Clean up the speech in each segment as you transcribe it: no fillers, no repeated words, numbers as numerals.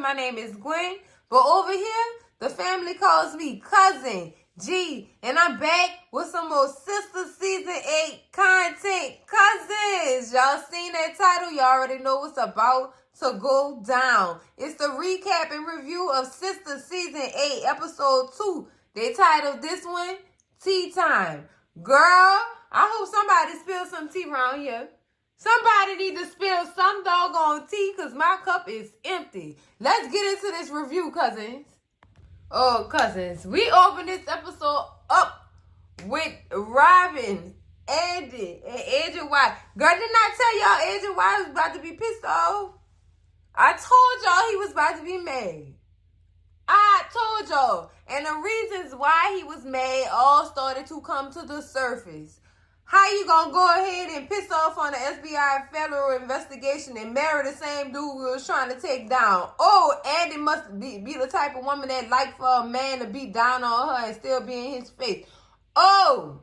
My name is Gwen. But over here, the family calls me Cousin G. And I'm back with some more Sistas Season 8 content. Cousins, y'all seen that title? Y'all already know what's about to go down. It's the recap and review of Sistas Season 8, Episode 2. They titled this one, Tea Time. Girl, I hope somebody spilled some tea around here. Somebody need to spill some doggone tea because my cup is empty. Let's get into this review, cousins. Oh, cousins. We open this episode up with Robin, Andy, and Agent Y. Girl, didn't I tell y'all Agent Y was about to be pissed off? I told y'all he was about to be mad. I told y'all. And the reasons why he was mad all started to come to the surface. How you gonna go ahead and piss off on the FBI federal investigation and marry the same dude we was trying to take down? Oh, Andy must be the type of woman that like for a man to beat down on her and still be in his face. Oh,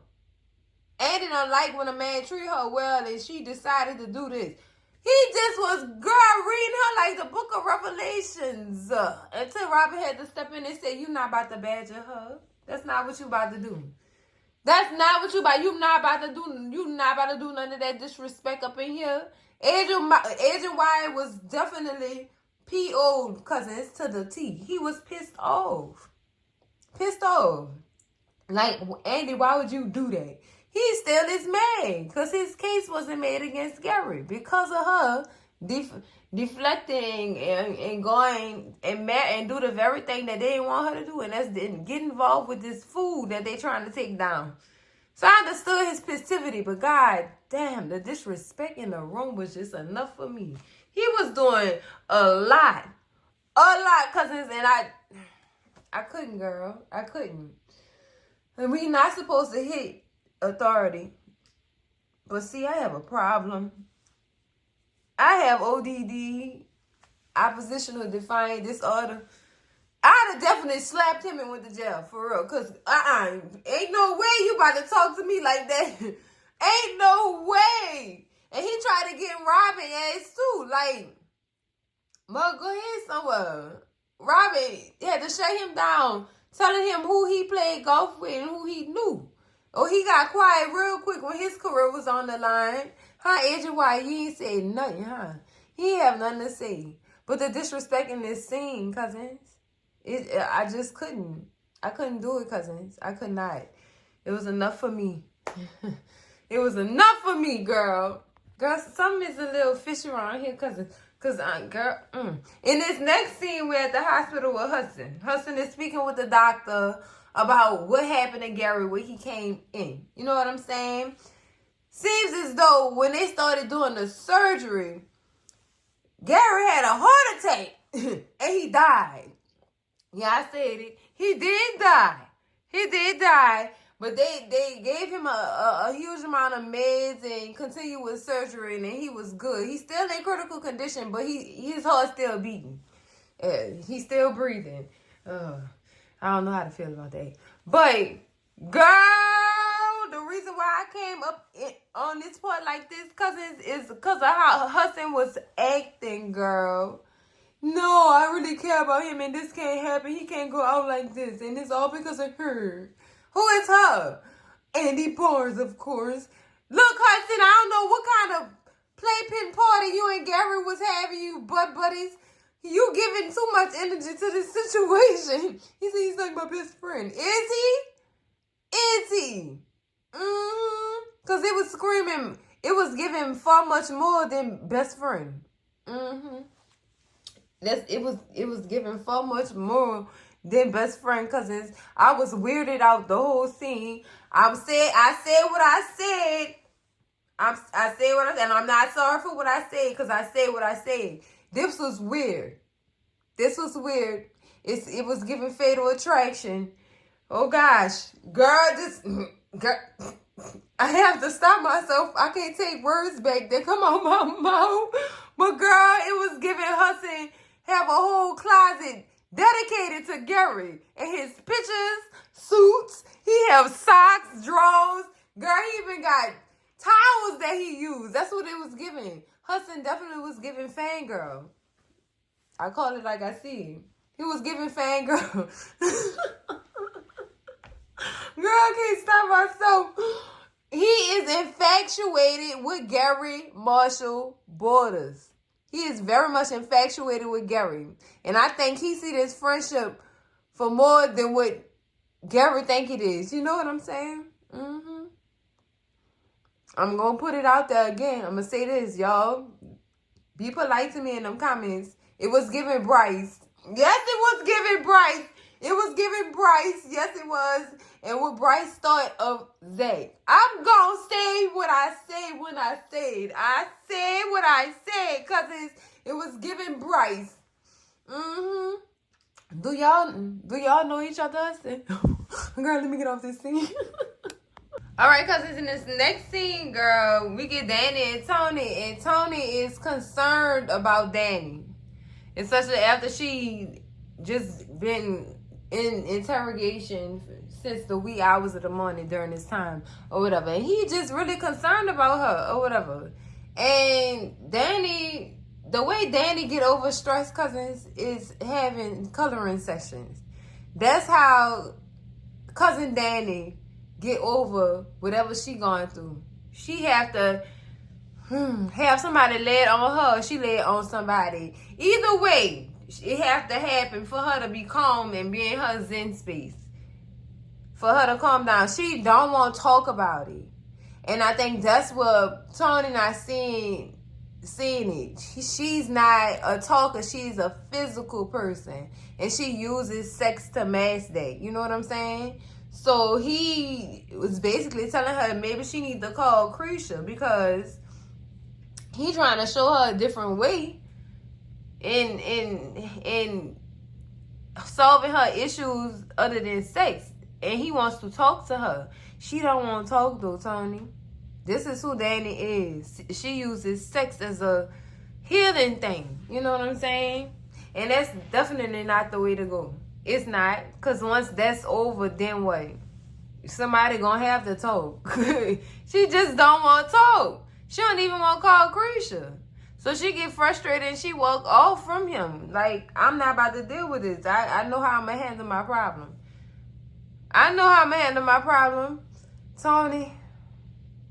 Andy don't like when a man treat her well and she decided to do this. He just was, girl, reading her like the book of Revelations. Until Robin had to step in and say, you not about to badger her. That's not what you about to do. That's not what you about. You not about to do none of that disrespect up in here. Agent Y was definitely P.O. cousins to the T. He was pissed off. Pissed off. Like, Andy, why would you do that? He still is mad because his case wasn't made against Gary because of her deflecting and going and do the very thing that they didn't want her to do, and that's get involved with this food that they trying to take down. So I understood his passivity, but god damn, the disrespect in the room was just enough for me. He was doing a lot, cousins, and I couldn't, girl. I couldn't. And we not supposed to hit authority. But see, I have a problem. I have ODD, oppositional defiant disorder. I'd have definitely slapped him and went to jail, for real. Because, ain't no way you about to talk to me like that. Ain't no way. And he tried to get Robin ass too. Like, well, go ahead somewhere. Robin had to shut him down, telling him who he played golf with and who he knew. Oh, he got quiet real quick when his career was on the line. Agent Y, you ain't say nothing, huh? He ain't have nothing to say. But the disrespect in this scene, cousins, I just couldn't. I couldn't do it, cousins. I could not. It was enough for me. It was enough for me, girl. Girl, something is a little fishy around here, cousins. Girl, In this next scene, we're at the hospital with Hudson. Hudson is speaking with the doctor about what happened to Gary when he came in. You know what I'm saying? Seems as though when they started doing the surgery, Gary had a heart attack and he died. Yeah, I said it. He did die. He did die. But they gave him a huge amount of meds and continued with surgery, and he was good. He's still in critical condition, but his heart's still beating. He's still breathing. I don't know how to feel about that. But, girl, the reason why I came up on this part like this, cousins, is because of how Hudson was acting, girl. No, I really care about him, and this can't happen. He can't go out like this, and it's all because of her. Who is her? Andy Barnes, of course. Look, Hudson, I don't know what kind of playpen party you and Gary was having, you butt buddies. You giving too much energy to this situation. He said he's like my best friend. Is he? Is he? Because it was screaming. It was giving far much more than best friend. It was giving far much more than best friend, cousins. I was weirded out the whole scene. I said what I said. I said what I said, and I'm not sorry for what I said because I said what I said. This was weird. This was weird. It was giving Fatal Attraction. Oh gosh, girl, I have to stop myself. I can't take words back that come out my mouth. But girl, it was giving Hudson have a whole closet dedicated to Gary and his pictures, suits. He have socks, drawers. Girl, he even got towels that he used. That's what it was giving. Hudson definitely was giving fangirl. I call it like I see it. He was giving fangirl. Girl, I can't stop myself. He is infatuated with Gary Marshall Borders. He is very much infatuated with Gary. And I think he see this friendship for more than what Gary think it is. You know what I'm saying? Mm-hmm. I'm going to put it out there again. I'm going to say this, y'all. Be polite to me in them comments. It was giving Bryce. Yes, it was giving Bryce. It was giving Bryce. Yes, it was. And what Bryce thought of Zach. I'm going to say what I said when I said. I said what I said because it was giving Bryce. Mm-hmm. Do y'all know each other? Girl, let me get off this scene. All right, cousins, in this next scene, girl, we get Danny and Tony. And Tony is concerned about Danny. Especially after she just been in interrogation since the wee hours of the morning during this time or whatever. And he just really concerned about her or whatever. And Danny, the way Danny get over stress, cousins, is having coloring sessions. That's how cousin Danny get over whatever she going through. She have to have somebody lay it on her. She lay it on somebody. Either way, it have to happen for her to be calm and be in her zen space. For her to calm down. She don't want to talk about it. And I think that's what Tony not seeing it. She's not a talker. She's a physical person. And she uses sex to mask that. You know what I'm saying? So he was basically telling her maybe she need to call Krisha because he trying to show her a different way in solving her issues other than sex. And he wants to talk to her. She don't want to talk though, Tony. This is who Danny is. She uses sex as a healing thing. You know what I'm saying? And that's definitely not the way to go. It's not. Because once that's over, then what? Somebody gonna have to talk. She just don't want to talk. She don't even want to call Krisha. So she get frustrated and she walk off from him. Like, I'm not about to deal with this. I know how I'm going to handle my problem. I know how I'm going to handle my problem. Tony,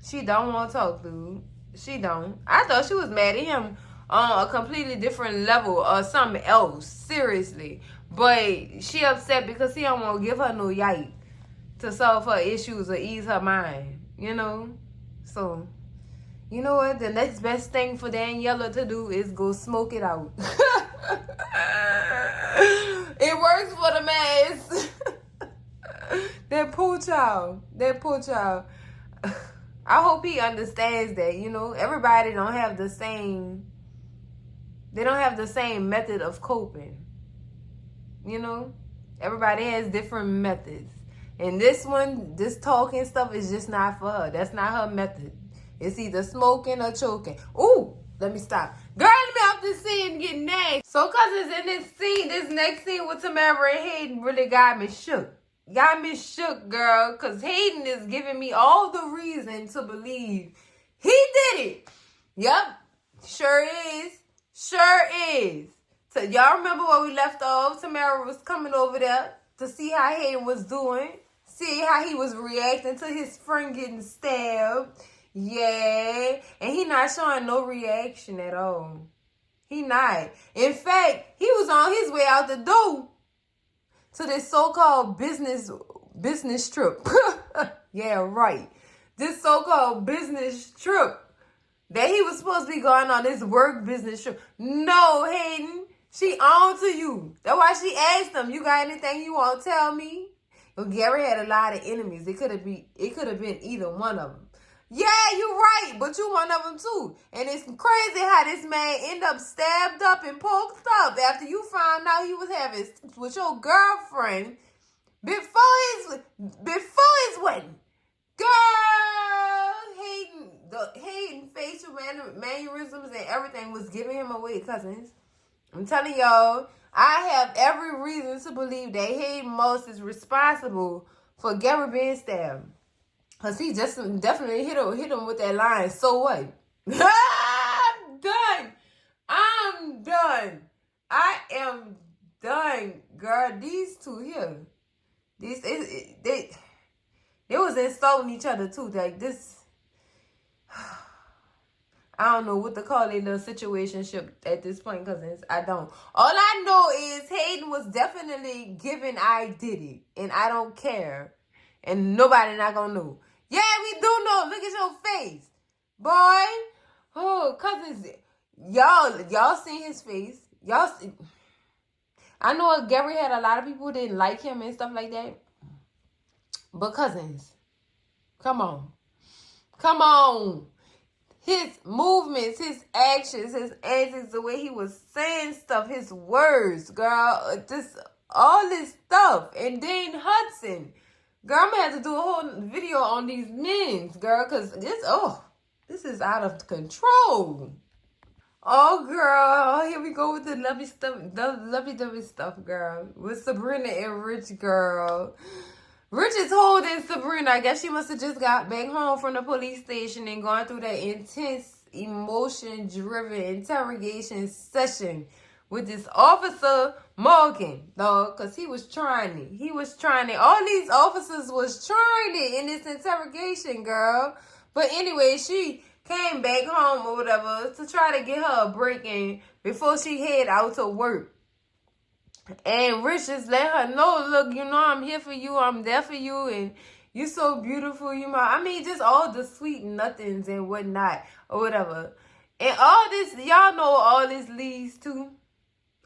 she don't want to talk, dude. She don't. I thought she was mad at him on a completely different level or something else. Seriously. But she upset because he don't want to give her no yike to solve her issues or ease her mind. You know? So, you know what? The next best thing for Daniela to do is go smoke it out. It works for the mass. That poor child. I hope he understands that, you know, everybody don't have the same, they don't have the same method of coping. You know, everybody has different methods. And this one, this talking stuff is just not for her. That's not her method. It's either smoking or choking. Ooh, let me stop. Girl, let me off this scene and get nasty. So, cousins, in this scene, this next scene with Tamara and Hayden really got me shook. Got me shook, girl. Because Hayden is giving me all the reason to believe he did it. Yep, sure is. Sure is. So, y'all remember where we left off? Tamara was coming over there to see how Hayden was doing. See how he was reacting to his friend getting stabbed. Yeah, and he not showing no reaction at all. He not. In fact, he was on his way out the door to this so-called business trip. Yeah, right. This so-called business trip that he was supposed to be going on, this work business trip. No, Hayden, she on to you. That's why she asked him, you got anything you want to tell me? Well, Gary had a lot of enemies. It could have been either one of them. Yeah, you're right, but you one of them too. And it's crazy how this man ended up stabbed up and poked up after you found out he was having sex with your girlfriend before his wedding. Girl, Hayden facial mannerisms and everything was giving him away, cousins. I'm telling y'all, I have every reason to believe that Hayden Moss is responsible for Gary being stabbed. Because he just definitely hit him with that line. So what? I'm done. I am done, girl. These two here, they was insulting each other too. Like this, I don't know what to call it, the situationship at this point, cousins. I don't. All I know is Hayden was definitely giving I did it, and I don't care, and nobody not gonna know. Yeah, we do know. Look at your face, boy. Oh, cousins, y'all seen his face. I know Gary had a lot of people who didn't like him and stuff like that. But cousins, come on. His movements, his actions, his antics, the way he was saying stuff, his words, girl, just all this stuff. And then Hudson, girl, I'm gonna have to do a whole video on these men, girl, because this is out of control. Oh, girl, here we go with the lovely stuff, lovey-dovey stuff, girl. With Sabrina and Rich, girl. Rich is holding Sabrina. I guess she must have just got back home from the police station and gone through that intense, emotion-driven interrogation session with this officer Morgan, dog, because he was trying it. All these officers was trying it in this interrogation, girl. But anyway, she came back home or whatever to try to get her a break in before she head out to work. And Rich just let her know, look, I'm here for you. I'm there for you. And you so beautiful. Just all the sweet nothings and whatnot or whatever. And all this, y'all know all this leads to,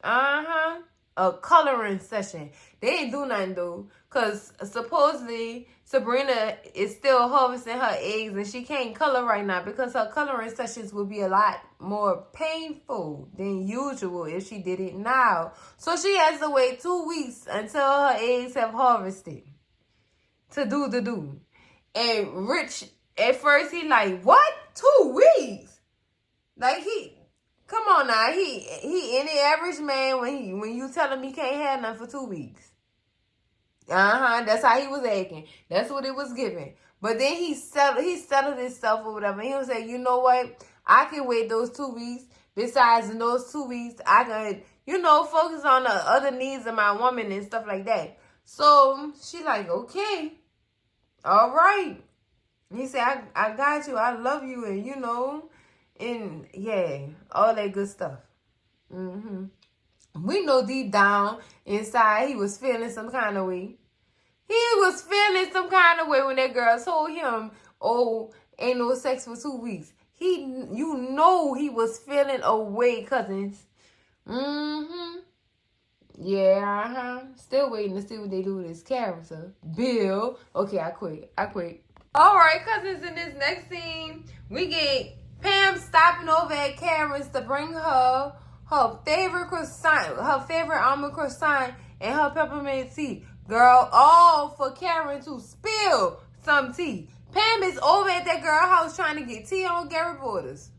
a coloring session. They ain't do nothing though. Because supposedly Sabrina is still harvesting her eggs and she can't color right now because her coloring sessions will be a lot more painful than usual if she did it now. So she has to wait 2 weeks until her eggs have harvested to do the do. And Rich, at first, he like, what? 2 weeks? Like, come on now. He any average man when you tell him he can't have nothing for 2 weeks. That's how he was acting. That's what it was giving. But then he settled himself or whatever. And he was like, you know what? I can wait those 2 weeks. Besides, in those 2 weeks, I can, focus on the other needs of my woman and stuff like that. So she like, okay, all right. And he said, I got you. I love you. And, and yeah, all that good stuff. We know deep down inside he was feeling some kind of way. He was feeling some kind of way when that girl told him, oh, ain't no sex for 2 weeks. He was feeling a way, cousins. Yeah, Still waiting to see what they do with his character. Bill. Okay, I quit. All right, cousins, in this next scene, we get Pam stopping over at Karen's to bring her favorite croissant, her favorite almond croissant, and her peppermint tea. Girl, all for Karen to spill some tea. Pam is over at that girl house trying to get tea on Gary Borders.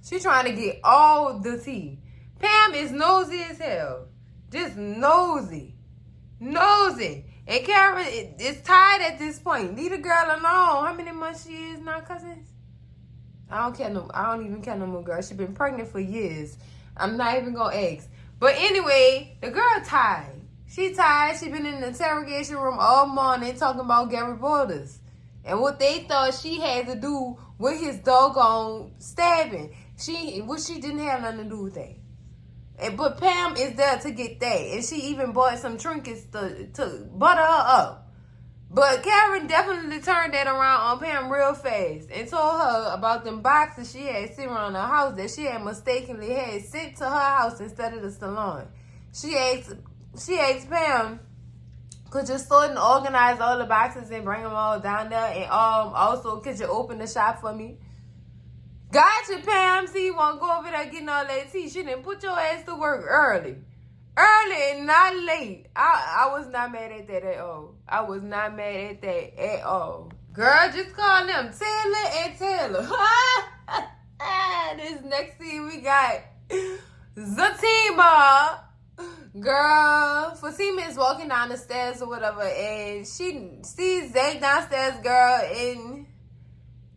She trying to get all the tea. Pam is nosy as hell. Just nosy. And Karen is tired at this point. Leave the girl alone. How many months she is now, cousins? I don't even care no more, girl. She been pregnant for years. I'm not even gonna ask. But anyway, the girl tired. She tired. She been in the interrogation room all morning talking about Gary Borders and what they thought she had to do with his doggone stabbing. She didn't have nothing to do with that. But Pam is there to get that, and she even bought some trinkets to butter her up. But Karen definitely turned that around on Pam real fast and told her about them boxes she had sitting around her house that she had mistakenly had sent to her house instead of the salon. She asked Pam, could you sort and organize all the boxes and bring them all down there? And also, could you open the shop for me? Gotcha, Pam. See, you want to go over there getting all that tea. She didn't put your ass to work early and not late. I was not mad at that at all. Girl, just call them Taylor and Taylor. This next scene we got Fatima. Girl, Fatima is walking down the stairs or whatever, and she sees Zach downstairs, girl, and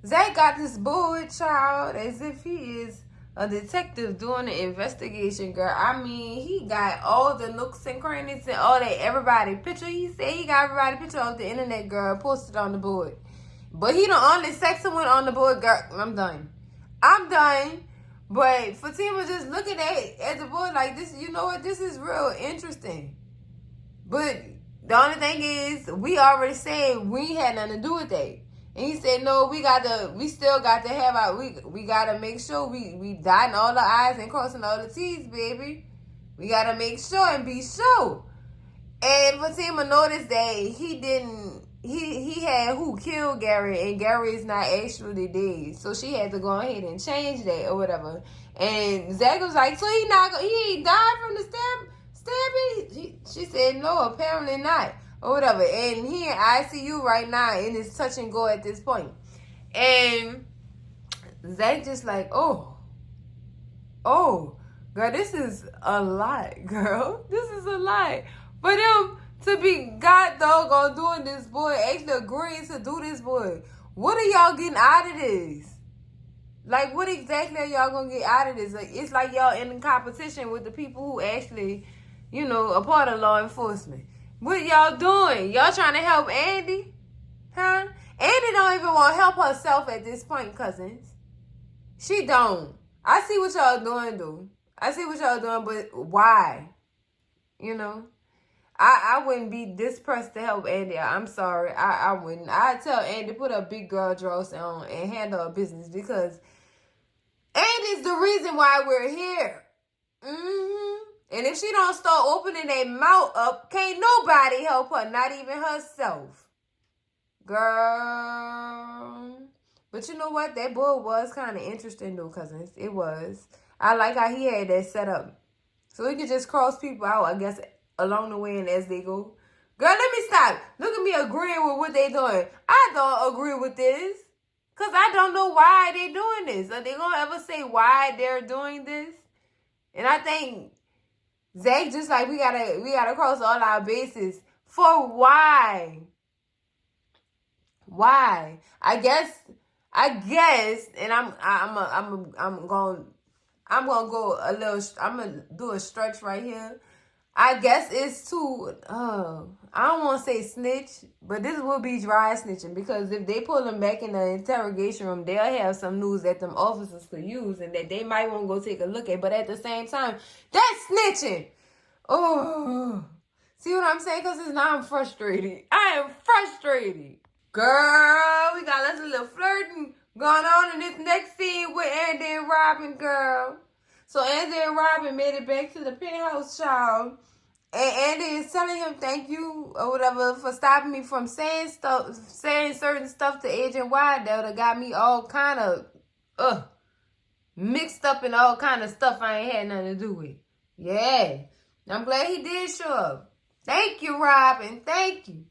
Zach got this boy child as if he is a detective doing an investigation, girl. I mean, he got all the nooks and crannies and all that everybody picture. He said he got everybody picture off the internet, girl, posted on the board. But he the only sexy one on the board, girl. I'm done. But Fatima just looking at the board like this, you know what? This is real interesting. But the only thing is, we already said we had nothing to do with that. And he said, no, we still got to have our, we got to make sure we dotting all the I's and crossing all the T's, baby. We got to make sure and be sure. And Fatima noticed that he had who killed Gary, and Gary is not actually dead. So she had to go ahead and change that or whatever. And Zach was like, so he ain't died from the stabbing? She said, no, apparently not. Or whatever. And he in ICU right now, and it's touch and go at this point. And Zach just like, oh, girl, this is a lot, girl. This is a lot. For them to be god doggone doing this, boy, actually agreeing to do this, boy. What are y'all getting out of this? Like, what exactly are y'all gonna get out of this? Like, it's like y'all in competition with the people who actually, you know, a part of law enforcement. What y'all doing? Y'all trying to help Andy? Huh? Andy don't even want to help herself at this point, cousins. She don't. I see what y'all doing, though. I see what y'all doing, but why? You know? I wouldn't be this pressed to help Andy. I'm sorry. I wouldn't. I'd tell Andy, put a big girl dress on and handle her business, because Andy's the reason why we're here. And if she don't start opening that mouth up, can't nobody help her, not even herself. Girl. But you know what? That boy was kind of interesting, though, cousins. It was. I like how he had that set up. So he could just cross people out, I guess, along the way and as they go. Girl, let me stop. Look at me agreeing with what they doing. I don't agree with this. Because I don't know why they doing this. Are they going to ever say why they're doing this? And I think Zach just like, we gotta cross all our bases. For why? Why? I guess, and I'm gonna go a little, I'm gonna do a stretch right here. I guess it's too, I don't want to say snitch, but this will be dry snitching, because if they pull them back in the interrogation room, they'll have some news that them officers could use and that they might want to go take a look at. But at the same time, that's snitching. Oh, see what I'm saying? Because now I'm frustrated. I am frustrated. Girl, we got a little flirting going on in this next scene with Andy and Robin, girl. So Andy and Robin made it back to the penthouse, child. And Andy is telling him thank you or whatever for stopping me from saying certain stuff to Agent Wydell that got me all kind of mixed up in all kind of stuff I ain't had nothing to do with. Yeah. I'm glad he did show up. Thank you, Robin. Thank you.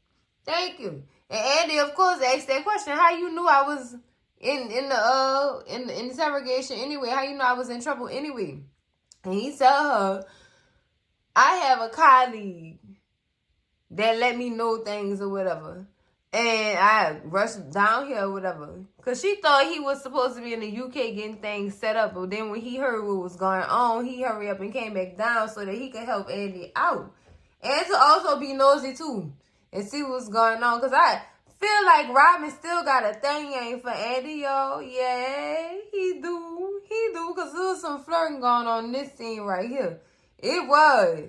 And Andy, of course, asked that question. How you knew I was in the interrogation anyway? How you know I was in trouble anyway? And he told her, I have a colleague that let me know things or whatever. And I rushed down here or whatever. Because she thought he was supposed to be in the UK getting things set up. But then when he heard what was going on, he hurried up and came back down so that he could help Andy out. And to also be nosy too and see what's going on. Because I feel like Robin still got a thing for Andy, y'all. Yeah, he do. Because there was some flirting going on in this scene right here. It was.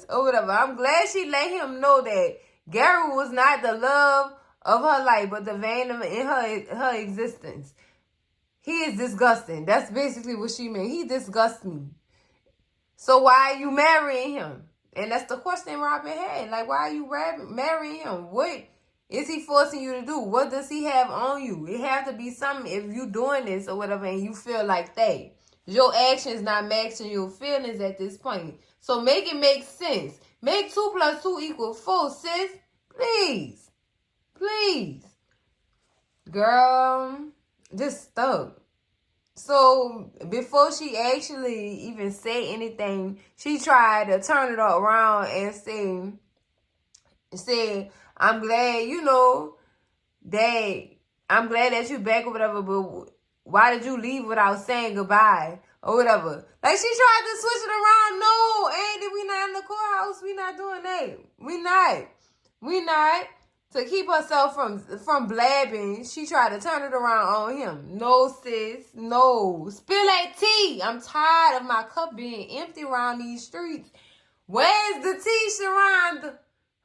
Or whatever. I'm glad she let him know that Gary was not the love of her life, but the vein in her existence. He is disgusting. That's basically what she meant. He disgusts me. So why are you marrying him? And that's the question Robin had. Like, why are you marrying him? What is he forcing you to do? What does he have on you? It have to be something if you doing this or whatever and you feel like that. Your actions not matching your feelings at this point. So make it make sense. Make 2 + 2 = 4, sis. Please. Girl, just stuck. So before she actually even say anything, she tried to turn it around and say, I'm glad, that you back or whatever, but why did you leave without saying goodbye? Or whatever. Like, she tried to switch it around. No, Andy, we not in the courthouse. We not doing that. We not. To keep herself from blabbing, she tried to turn it around on him. No, sis. No. Spill that tea. I'm tired of my cup being empty around these streets. Where's the tea, Sharonda?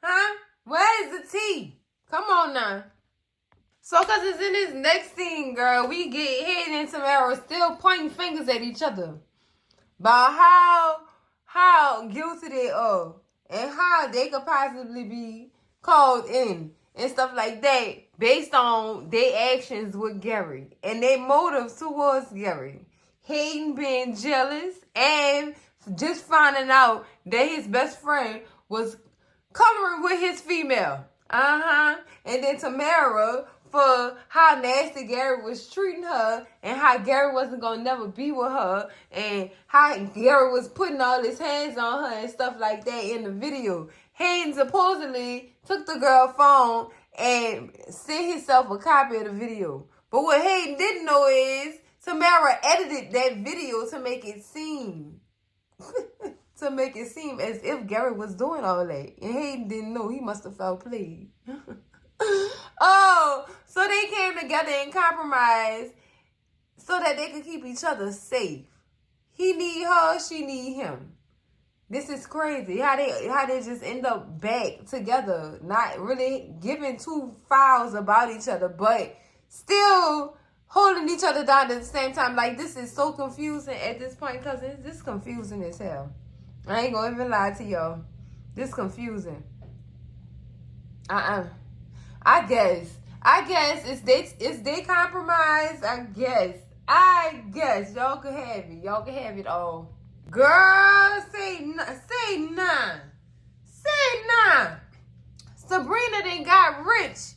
Huh? Where's the tea? Come on now. So, because it's in this next scene, girl, we get Hayden and Tamara still pointing fingers at each other about how guilty they are and how they could possibly be called in and stuff like that based on their actions with Gary and their motives towards Gary. Hayden being jealous and just finding out that his best friend was covering with his female. And then Tamara for how nasty Gary was treating her and how Gary wasn't going to never be with her and how Gary was putting all his hands on her and stuff like that in the video. Hayden supposedly took the girl's phone and sent himself a copy of the video. But what Hayden didn't know is Tamara edited that video to make it seem as if Gary was doing all that. And Hayden didn't know. He must have felt played. Oh, so they came together and compromised so that they could keep each other safe. He need her, she need him. This is crazy. How they just end up back together, not really giving two files about each other, but still holding each other down at the same time. Like, this is so confusing at this point, because this is confusing as hell. I ain't gonna even lie to y'all. This is confusing. I guess it's they compromise. I guess y'all can have it. Y'all can have it all. Girl, say none. Sabrina done got Rich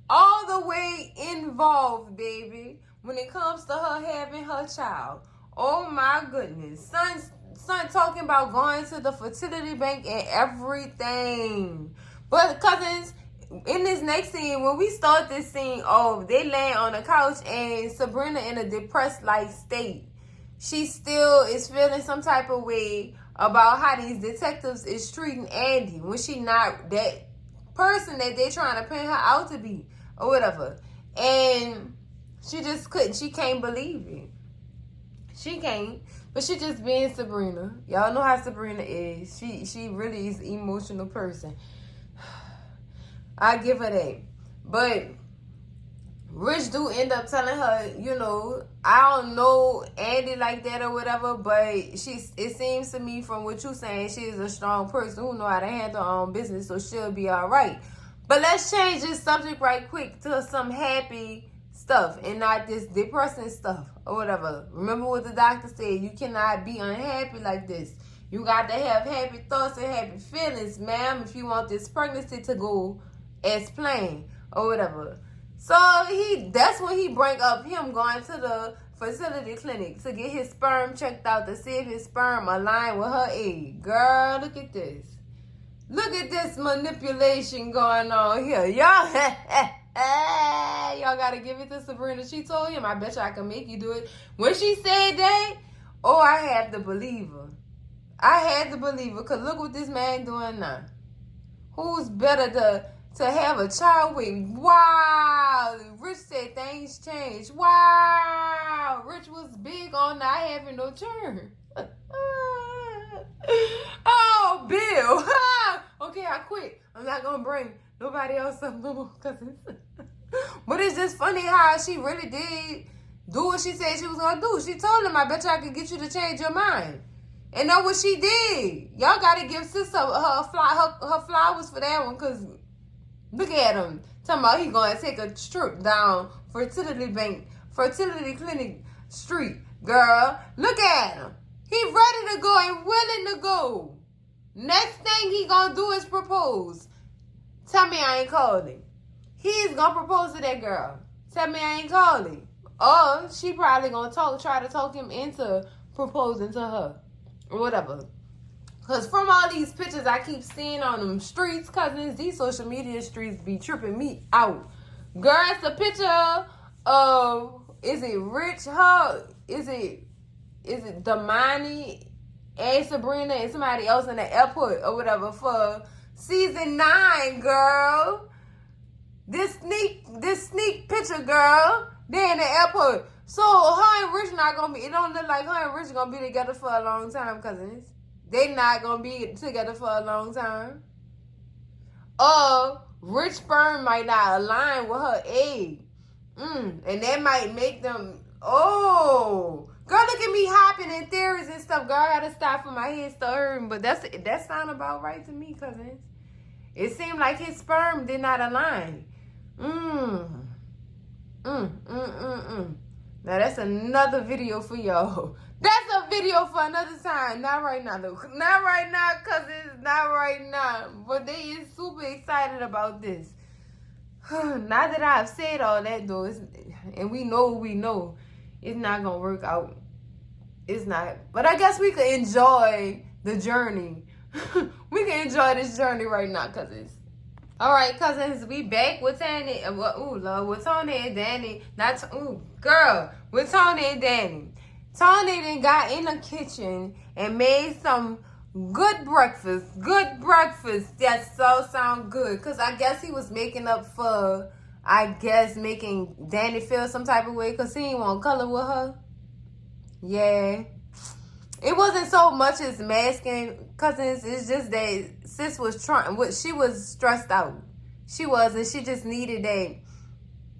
all the way involved, baby, when it comes to her having her child. Oh my goodness. Son talking about going to the fertility bank and everything. But cousins, in this next scene, when we start this scene off, they land on the couch and Sabrina in a depressed like state. She still is feeling some type of way about how these detectives is treating Andy when she not that person that they trying to paint her out to be or whatever. And she just couldn't. She can't believe it. She can't. But she just being Sabrina. Y'all know how Sabrina is. She really is an emotional person. I give her that. But Rich do end up telling her, you know, I don't know Andy like that or whatever, but it seems to me from what you're saying, she is a strong person who know how to handle her own business, so she'll be all right. But let's change this subject right quick to some happy stuff and not this depressing stuff or whatever. Remember what the doctor said, you cannot be unhappy like this. You got to have happy thoughts and happy feelings, ma'am, if you want this pregnancy to go as planned or whatever. So that's when he bring up him going to the fertility clinic to get his sperm checked out to see if his sperm align with her egg. Girl, look at this. Look at this manipulation going on here. Y'all gotta give it to Sabrina. She told him, I bet you I can make you do it. When she said that, oh, I had to believe her. Because look what this man doing now. Who's better to have a child with? Wow. Rich said things changed. Wow. Rich was big on not having no children. Oh, Bill. Okay, I quit. I'm not going to bring nobody else up no more cousins. But it's just funny how she really did do what she said she was going to do. She told him, I bet you I could get you to change your mind. And that's what she did. Y'all got to give Sister her flowers for that one, because look at him. Talking about he going to take a trip down fertility clinic street. Girl, look at him. He ready to go and willing to go. Next thing he going to do is propose. Tell me I ain't calling. He's going to propose to that girl. Tell me I ain't calling. Or she probably going to try to talk him into proposing to her. Or whatever. Because from all these pictures I keep seeing on them streets, cousins, these social media streets be tripping me out. Girl, it's a picture of is it Rich? Her? Is it Damani and Sabrina and somebody else in the airport or whatever for season 9, girl? This sneak picture, girl. They in the airport. So her and Rich not gonna be. It don't look like her and Rich gonna be together for a long time, cousins. They not gonna be together for a long time. Rich sperm might not align with her egg. And that might make them. Oh, girl, look at me hopping in theories and stuff. Girl, I gotta stop for my head start hurting. But that sound about right to me, cousins. It seemed like his sperm did not align. Now that's another video for y'all. That's a video for another time. Not right now, though. Not right now, cousins. Not right now. But they is super excited about this. Now that I've said all that, though, and we know, it's not gonna work out. It's not. But I guess we could enjoy the journey. We can enjoy this journey right now, cousins. All right, cousins, we back with Tony. With Tony and Danny. With Tony and Danny. Tony then got in the kitchen and made some good breakfast. Good breakfast. That so sound good. Because I guess he was making up for, making Danny feel some type of way because he didn't want color with her. Yeah. It wasn't so much as masking, cousins. It's just that sis was she was stressed out. She was, and she just needed that.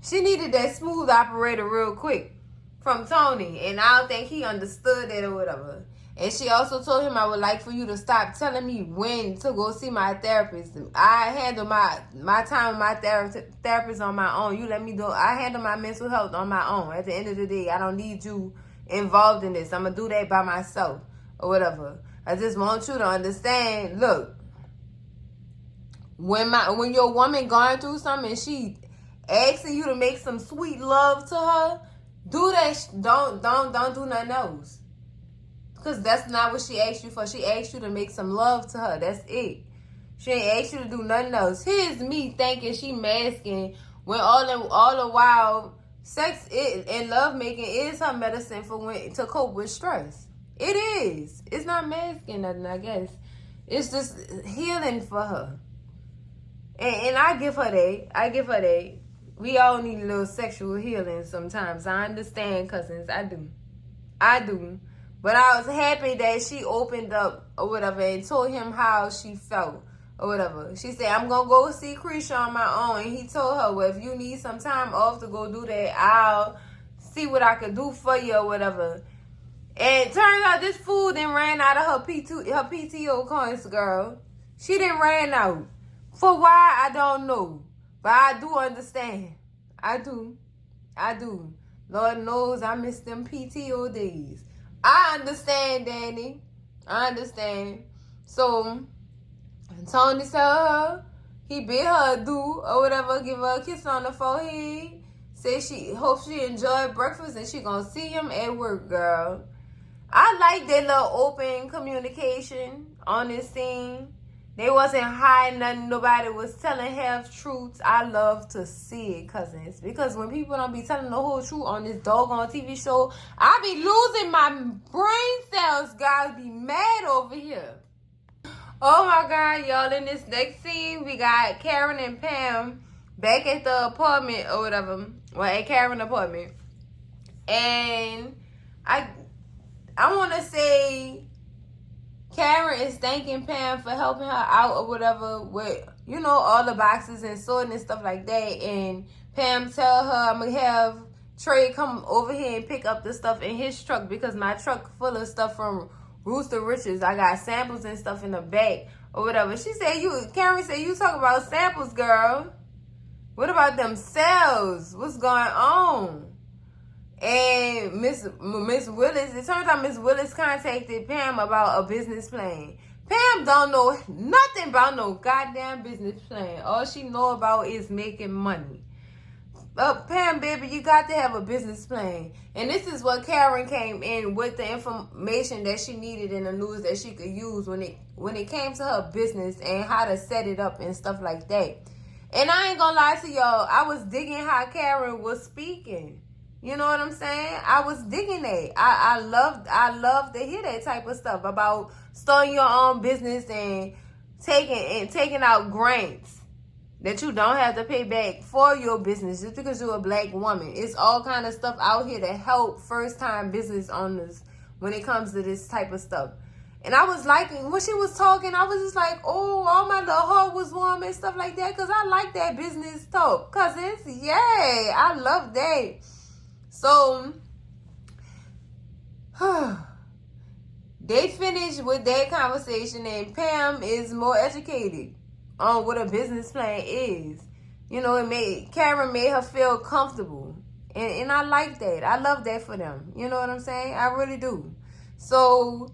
She needed that smooth operator real quick from Tony. And I don't think he understood that or whatever. And she also told him, I would like for you to stop telling me when to go see my therapist. I handle my time with my therapist on my own. You let me do. I handle my mental health on my own. At the end of the day, I don't need you involved in this. I'm going to do that by myself or whatever. I just want you to understand. Look, when your woman going through something and she asking you to make some sweet love to her, do that. Don't do nothing else. Because that's not what she asked you for. She asked you to make some love to her. That's it. She ain't asked you to do nothing else. Here's me thinking she masking when all the while sex and love making is her medicine to cope with stress. It is. It's not masking nothing, I guess. It's just healing for her. And I give her that. We all need a little sexual healing sometimes. I understand, cousins. I do. But I was happy that she opened up or whatever and told him how she felt or whatever. She said, I'm going to go see Krisha on my own. And he told her, well, if you need some time off to go do that, I'll see what I can do for you or whatever. And it turned out this fool then ran out of her PTO coins, girl. She didn't ran out. For why, I don't know. But I do understand. I do. Lord knows I miss them PTO days. I understand, Danny. I understand. So, Tony saw her. He bid her do or whatever. Give her a kiss on the forehead. Say she hope she enjoyed breakfast and she gonna see him at work, girl. I like that little open communication on this scene. They wasn't hiding nothing. Nobody was telling half truths. I love to see it, cousins. Because when people don't be telling the whole truth on this doggone TV show, I be losing my brain cells, guys. Be mad over here. Oh, my God, y'all. In this next scene, we got Karen and Pam back at the apartment or whatever. Well, at Karen's apartment. And I want to say Karen is thanking Pam for helping her out or whatever with, all the boxes and sorting and stuff like that. And Pam tell her, I'm going to have Trey come over here and pick up the stuff in his truck because my truck full of stuff from Rooster Richards. I got samples and stuff in the back or whatever. Karen said, you talk about samples, girl. What about them cells? What's going on? And Miss Willis, it turns out Miss Willis contacted Pam about a business plan. Pam don't know nothing about no goddamn business plan. All she know about is making money. Pam, baby, you got to have a business plan. And this is what Karen came in with, the information that she needed in the news that she could use when it came to her business and how to set it up and stuff like that. And I ain't gonna lie to y'all, I was digging how Karen was speaking. You know what I'm saying? I was digging that. I love to hear that type of stuff about starting your own business and taking out grants that you don't have to pay back for your business just because you're a black woman. It's all kind of stuff out here to help first time business owners when it comes to this type of stuff. And I was liking when she was talking, I was just like, oh, all my little heart was warm and stuff like that, because I like that business talk. Cousins, yay, I love that. So they finished with that conversation, and Pam is more educated on what a business plan is. You know, Karen made her feel comfortable. And I like that. I love that for them. You know what I'm saying? I really do. So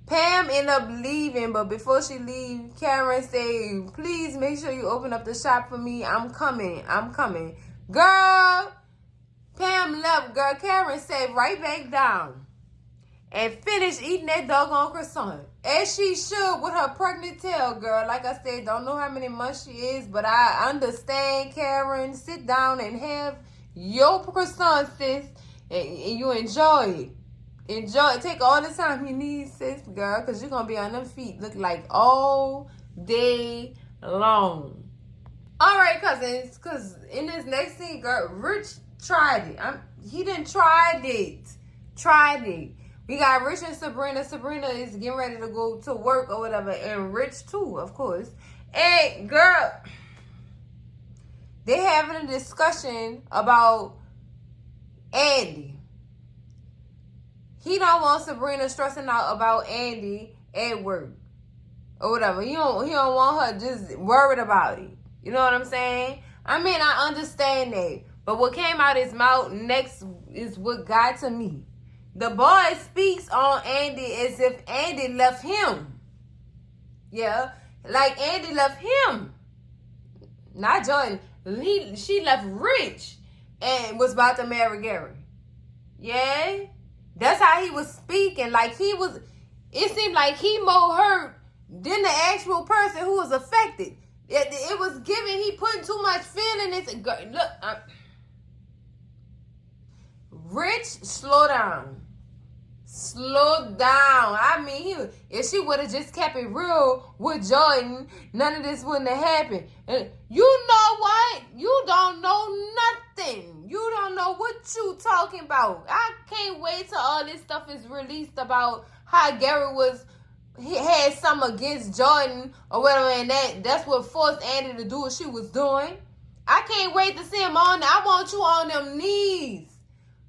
Pam ended up leaving, but before she leave, Karen said, please make sure you open up the shop for me. I'm coming. Girl, Pam left. Girl, Karen sat right back down and finished eating that doggone croissant. As she should with her pregnant tail, girl. Like I said, don't know how many months she is, but I understand, Karen. Sit down and have your croissant, sis, and you enjoy it. Enjoy it. Take all the time you need, sis, girl, because you're going to be on them feet look like all day long. All right, cousins, because in this next scene, girl, Rich tried it. He didn't tried it. We got Rich and Sabrina. Sabrina is getting ready to go to work or whatever, and Rich too, of course. And girl, they having a discussion about Andy. He don't want Sabrina stressing out about Andy at work or whatever. He don't want her just worried about it. You know what I'm saying? I mean, I understand that. But what came out his mouth next is what got to me. The boy speaks on Andy as if Andy left him. Yeah, like Andy left him. Not Jordan. She left Rich and was about to marry Gary. Yeah, that's how he was speaking. Like it seemed like he more hurt than the actual person who was affected. It was giving, he putting too much feeling into. Look, Rich, slow down. I mean, if she would have just kept it real with Jordan, none of this wouldn't have happened. And you know what? You don't know nothing. You don't know what you talking about. I can't wait till all this stuff is released about how Gary he had something against Jordan or whatever, and that's what forced Andy to do what she was doing. I can't wait to see him on there. I want you on them knees,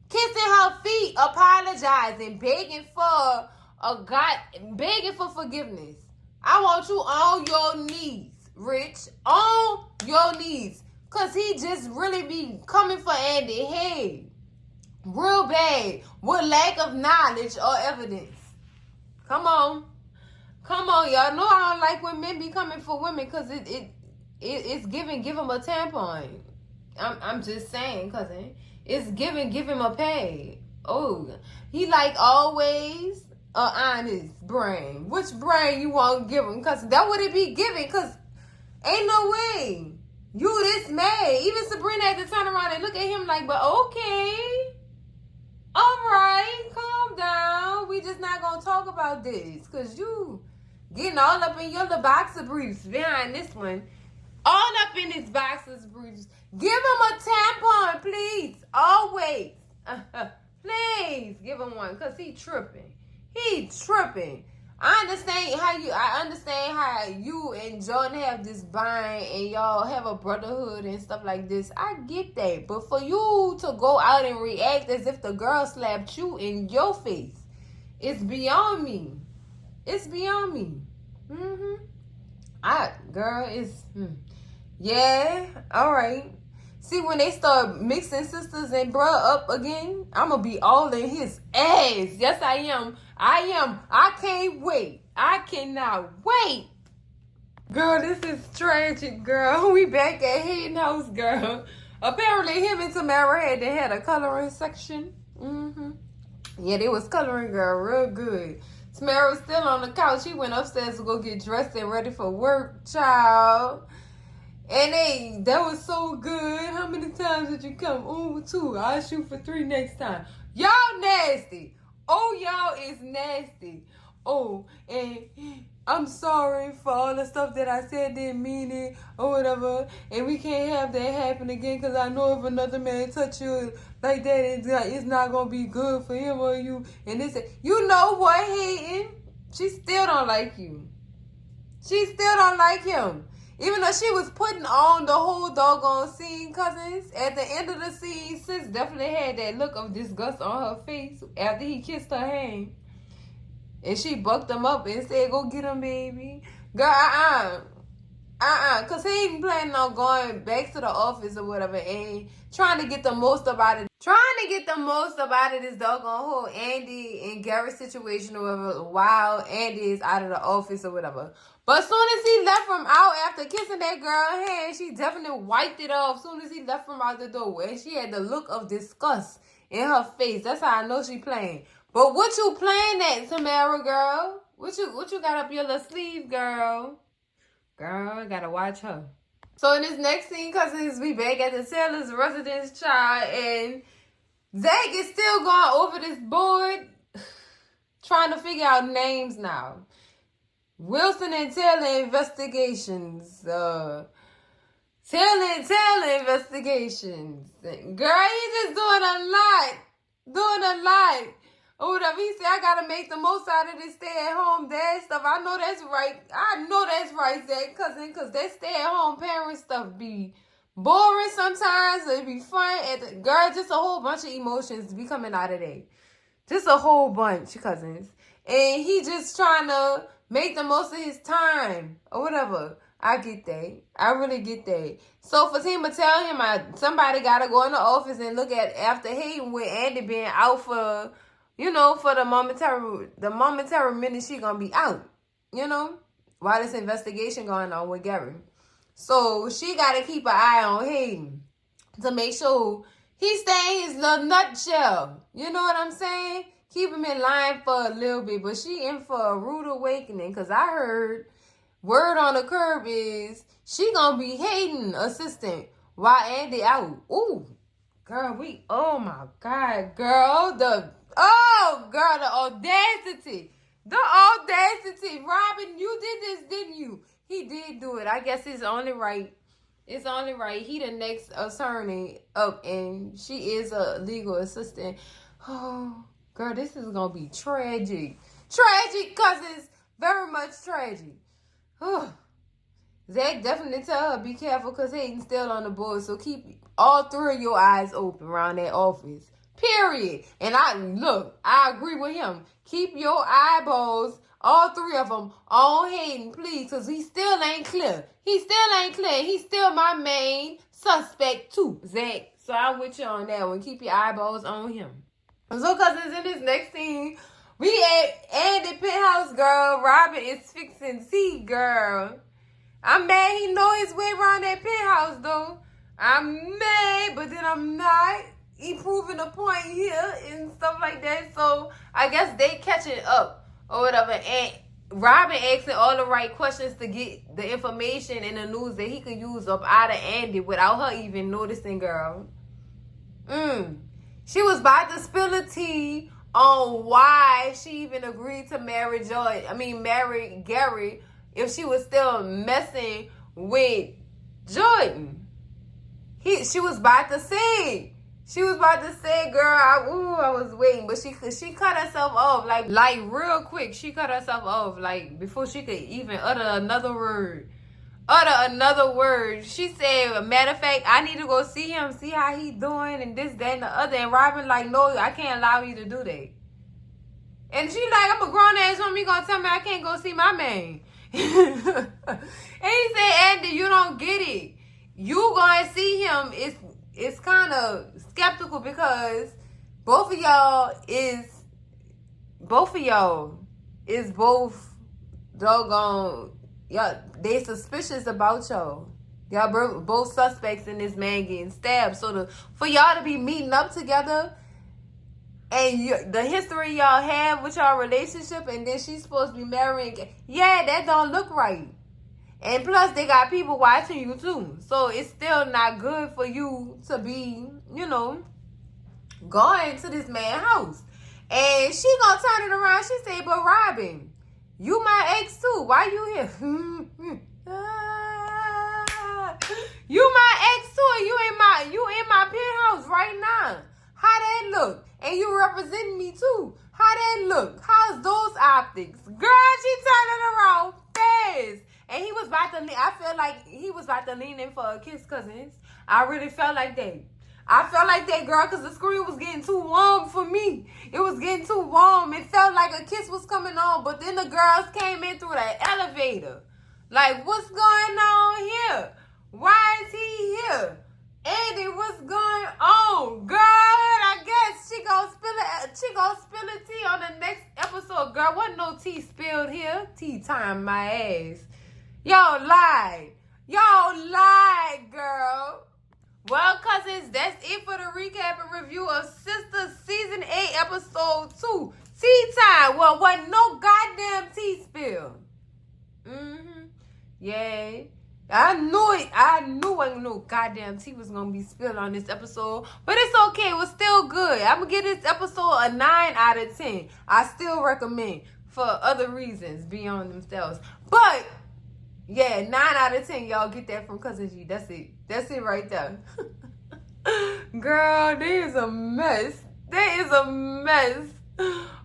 kissing her feet, apologizing, begging for forgiveness. I want you on your knees, Rich, on your knees, cause he just really be coming for Andy head, real bad, with lack of knowledge or evidence. Come on, y'all know I don't like when men be coming for women, cause it's give him a tampon. I'm just saying, cousin. It's give him a pay. Oh, he like always a honest brain. Which brain you want to give him? Because that would it be giving. Because ain't no way. You this mad. Even Sabrina had to turn around and look at him like, but okay. All right, calm down. We just not going to talk about this. Because you getting all up in your little boxer briefs behind this one. All up in his boxers briefs. Give him a tampon, please. Always. Please give him one, because he tripping. I understand how you and Jordan have this bind and y'all have a brotherhood and stuff like this. I get that. But for you to go out and react as if the girl slapped you in your face, it's beyond me. Yeah, all right. See, when they start mixing sisters and bruh up again, I'm going to be all in his ass. Yes, I am. I can't wait. I cannot wait. Girl, this is tragic, girl. We back at Hayden house, girl. Apparently, him and Tamara had a coloring section. Yeah, they was coloring, girl, real good. Tamara was still on the couch. She went upstairs to go get dressed and ready for work, child. And that was so good. How many times did you come? Oh, 2. I'll shoot for 3 next time. Y'all nasty. Oh, y'all is nasty. Oh, and I'm sorry for all the stuff that I said, didn't mean it or whatever. And we can't have that happen again, because I know if another man touch you like that, it's not going to be good for him or you. And this, you know what, Hayden? She still don't like you. She still don't like him. Even though she was putting on the whole doggone scene, cousins, at the end of the scene, Sis definitely had that look of disgust on her face after he kissed her hand. And she bucked him up and said, go get him, baby. Girl, because he ain't planning on going back to the office or whatever and trying to get the most about it. This doggone whole Andy and Gary situation or whatever while Andy is out of the office or whatever. But as soon as he left from out after kissing that girl's hand, she definitely wiped it off as soon as he left from out the door. And she had the look of disgust in her face. That's how I know she playing. But what you playing at, Tamara, girl? What you got up your little sleeve, girl? Girl, I gotta watch her. So in this next scene, cousins, we back at the Taylor's residence, child, and Zach is still going over this board, trying to figure out names now. Wilson and Taylor investigations. Taylor and Taylor investigations. Girl, he just doing a lot. Or whatever. He said, I gotta make the most out of this stay-at-home dad stuff. I know that's right, Zach, cousin, because that stay-at-home parent stuff be boring sometimes. It be fun. Girl, just a whole bunch of emotions be coming out of there. Just a whole bunch, cousins. And he just trying to make the most of his time. Or whatever. I get that. I really get that. So Fatima tell him somebody gotta go in the office and look at after Hayden with Andy being out for... for the momentary minute she gonna be out, while this investigation going on with Gary. So she gotta keep an eye on Hayden to make sure he stay in his little nutshell. You know what I'm saying? Keep him in line for a little bit. But she in for a rude awakening, because I heard word on the curb is she gonna be Hayden assistant while Andy out. Ooh, girl, oh my God, girl, the audacity. The audacity. Robin, you did this, didn't you? He did do it. I guess it's only right. He the next attorney up, and she is a legal assistant. Oh, girl, this is going to be tragic. Tragic, cousins. Very much tragic. Zach definitely tell her, be careful, because Hayden's still on the board. So keep all 3 of your eyes open around that office. Period. And I agree with him. Keep your eyeballs, all 3 of them, on Hayden, please, because he still ain't clear. He's still my main suspect, too, Zach. So I'm with you on that one. Keep your eyeballs on him. So, cousins, in this next scene, we at Andy penthouse, girl. Robin is fixing tea, girl. I'm mad he know his way around that penthouse, though. I'm mad, but then I'm not. He proving a point here and stuff like that. So I guess they catching up or whatever. And Robin asking all the right questions to get the information and the news that he could use up out of Andy without her even noticing, girl. She was about to spill the tea on why she even agreed to marry Gary if she was still messing with Jordan. She was about to say. Girl, I was waiting, but she cut herself off, like real quick. She cut herself off, like, before she could even utter another word. She said, matter of fact, I need to go see him, see how he doing, and this, that, and the other. And Robin like, no, I can't allow you to do that. And she like, I'm a grown-ass woman, you gonna tell me I can't go see my man? And he said, Andy, you don't get it. You gonna see him, it's kind of skeptical because both of y'all is doggone, y'all, they suspicious about y'all. Y'all both suspects in this man getting stabbed. So for y'all to be meeting up together and the history y'all have with y'all relationship, and then she's supposed to be marrying, yeah, that don't look right. And plus, they got people watching you too. So it's still not good for you to be, going to this man's house. And she gonna turn it around. She say, but Robin, you my ex too. Why you here? You my ex too. You in my penthouse right now. How that look? And you representing me too. How that look? How's those optics? Girl, she turning around fast. And he was about to lean. I feel like he was about to lean in for a kiss, cousins. I really felt like that. I felt like that, girl, because the screen was getting too warm for me. It was getting too warm. It felt like a kiss was coming on. But then the girls came in through the elevator. Like, what's going on here? Why is he here? Andy, what's going on? Girl, I guess she gonna spill a tea on the next episode. Girl, wasn't no tea spilled here. Tea time, my ass. Y'all lied. Y'all lied, girl. Well, cousins, that's it for the recap and review of Sistas Season 8, Episode 2. Tea time. Well, wasn't no goddamn tea spilled. Yay. I knew it. I knew wasn't no goddamn tea was going to be spilled on this episode. But it's okay. It was still good. I'm going to give this episode a 9 out of 10. I still recommend for other reasons beyond themselves. But, yeah, 9 out of 10. Y'all get that from Cousin G. That's it. That's it right there. Girl, there is a mess. There is a mess.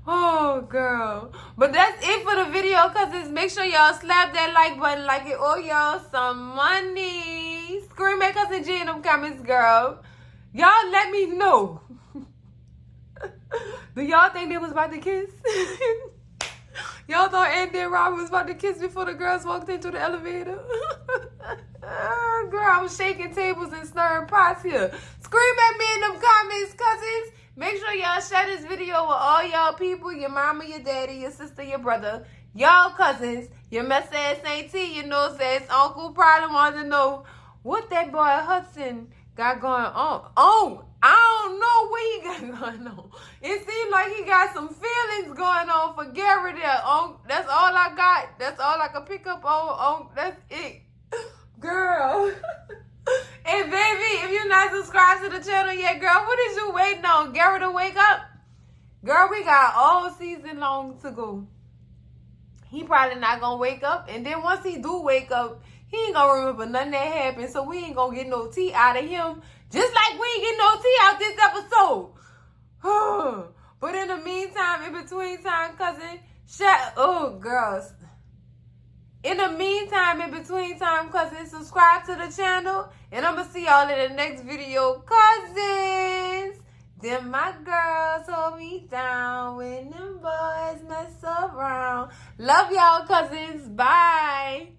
Oh, girl. But that's it for the video, cousins. Make sure y'all slap that like button like it owe y'all some money. Scream at Cousin G in them comments, girl. Y'all let me know. Do y'all think they was about to kiss? Y'all thought Andy and Robin was about to kiss before the girls walked into the elevator? Girl, I'm shaking tables and stirring pots here. Scream at me in them comments, cousins. Make sure y'all share this video with all y'all people, your mama, your daddy, your sister, your brother, y'all cousins, your mess ass auntie, your nose ass uncle. Probably want to know what that boy Hudson got going on. Oh, I don't know what he got going on. It seems like he got some feelings going on for Gary there. That's all I got. That's all I can pick up on. That's it. Girl. And baby, if you're not subscribed to the channel yet, girl, what is you waiting on? Gary to wake up? Girl, we got all season long to go. He probably not going to wake up. And then once he do wake up, he ain't going to remember nothing that happened. So we ain't going to get no tea out of him. Just like we ain't getting no tea out this episode. But in the meantime, in between time, cousin, girls. In the meantime, in between time, cousins, subscribe to the channel. And I'm going to see y'all in the next video. Cousins, them my girls hold me down when them boys mess around. Love y'all, cousins. Bye.